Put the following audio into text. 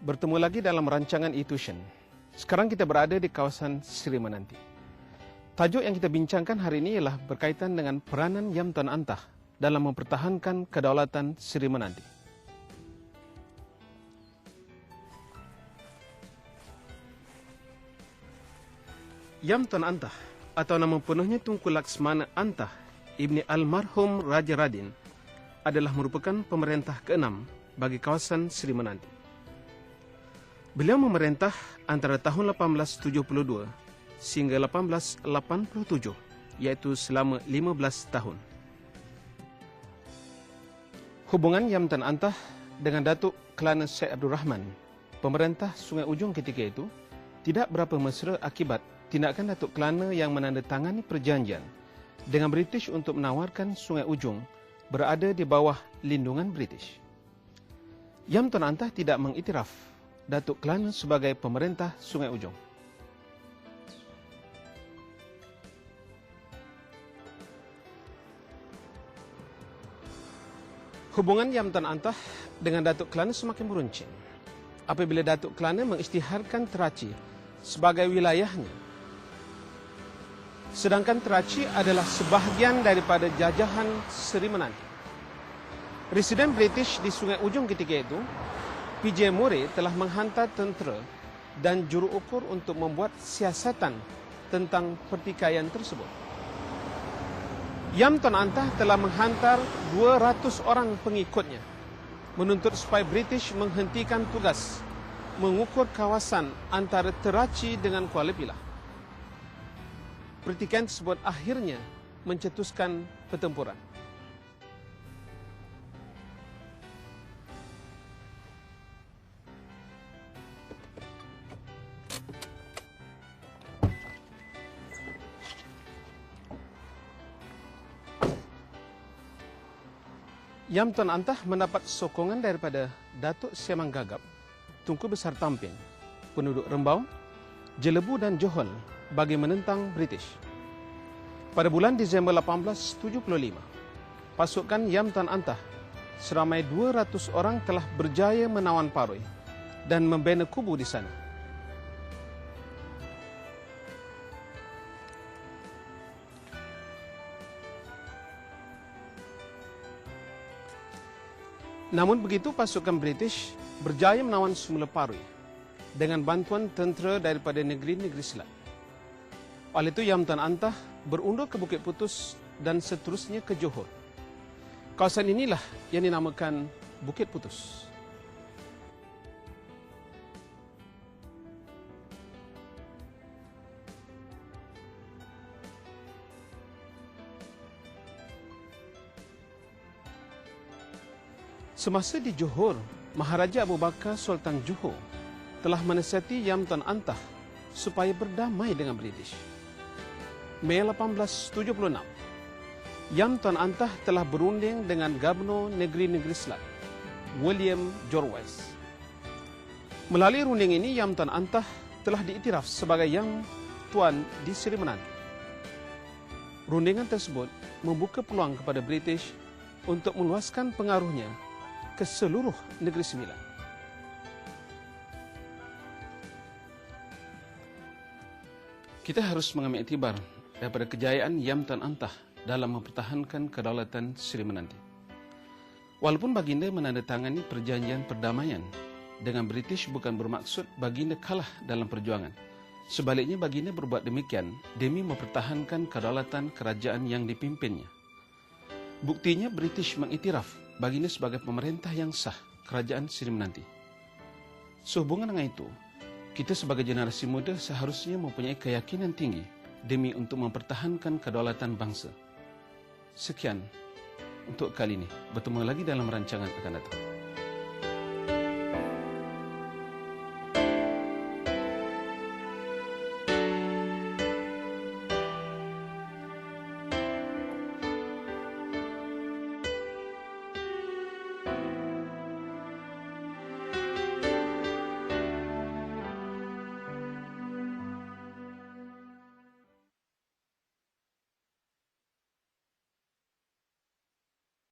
Bertemu lagi dalam rancangan e-tuition. Sekarang kita berada di kawasan Sri Menanti. Tajuk yang kita bincangkan hari ini ialah berkaitan dengan peranan Yam Tuan Antah dalam mempertahankan kedaulatan Sri Menanti. Yam Tuan Antah atau nama penuhnya Tunku Laksmana Antah Ibni Almarhum Raja Radin adalah merupakan pemerintah ke-6 bagi kawasan Sri Menanti. Beliau memerintah antara tahun 1872 sehingga 1887, iaitu selama 15 tahun. Hubungan Yam Tuan Antah dengan Datuk Kelana Syed Abdul Rahman, pemerintah Sungai Ujong ketika itu, tidak berapa mesra akibat tindakan Datuk Kelana yang menandatangani perjanjian dengan British untuk menawarkan Sungai Ujong berada di bawah lindungan British. Yam Tuan Antah tidak mengiktiraf Datuk Kelana sebagai pemerintah Sungai Ujong. Hubungan Yam Tuan Antah dengan Datuk Kelana semakin meruncing apabila Datuk Kelana mengisytiharkan Teraci sebagai wilayahnya. Sedangkan Teraci adalah sebahagian daripada jajahan Sri Menanti. Residen British di Sungai Ujong ketika itu, PJ Murray, telah menghantar tentera dan juruukur untuk membuat siasatan tentang pertikaian tersebut. Yam Tuan Antah telah menghantar 200 orang pengikutnya menuntut supaya British menghentikan tugas mengukur kawasan antara Teraci dengan Kuala Pilah. Pertikaian tersebut akhirnya mencetuskan pertempuran. Yam Tuan Antah mendapat sokongan daripada Datuk Siamang Gagap, Tunku Besar Tampin, penduduk Rembau, Jelebu dan Johor bagi menentang British. Pada bulan Disember 1875, pasukan Yam Tuan Antah seramai 200 orang telah berjaya menawan Paroi dan membina kubu di sana. Namun begitu, pasukan British berjaya menawan semula Paroi dengan bantuan tentera daripada negeri-negeri Selat. Oleh itu, Yam Tuan Antah berundur ke Bukit Putus dan seterusnya ke Johor. Kawasan inilah yang dinamakan Bukit Putus. Semasa di Johor, Maharaja Abu Bakar Sultan Johor telah menasihati Yam Tuan Antah supaya berdamai dengan British. Mei 1876, Yam Tuan Antah telah berunding dengan Gubernur Negeri-Negeri Selat, William Jorwais. Melalui runding ini, Yam Tuan Antah telah diiktiraf sebagai Yam Tuan di Sri Menanti. Rundingan tersebut membuka peluang kepada British untuk meluaskan pengaruhnya ke seluruh Negeri Sembilan. Kita harus mengambil iktibar daripada kejayaan Yam Tuan Antah dalam mempertahankan kedaulatan Sri Menanti. Walaupun baginda menandatangani perjanjian perdamaian dengan British bukan bermaksud baginda kalah dalam perjuangan. Sebaliknya, baginda berbuat demikian demi mempertahankan kedaulatan kerajaan yang dipimpinnya. Buktinya, British mengiktiraf baginda sebagai pemerintah yang sah kerajaan Sri Menanti. Sehubungan dengan itu, kita sebagai generasi muda seharusnya mempunyai keyakinan tinggi demi untuk mempertahankan kedaulatan bangsa. Sekian untuk kali ini. Bertemu lagi dalam rancangan akan datang.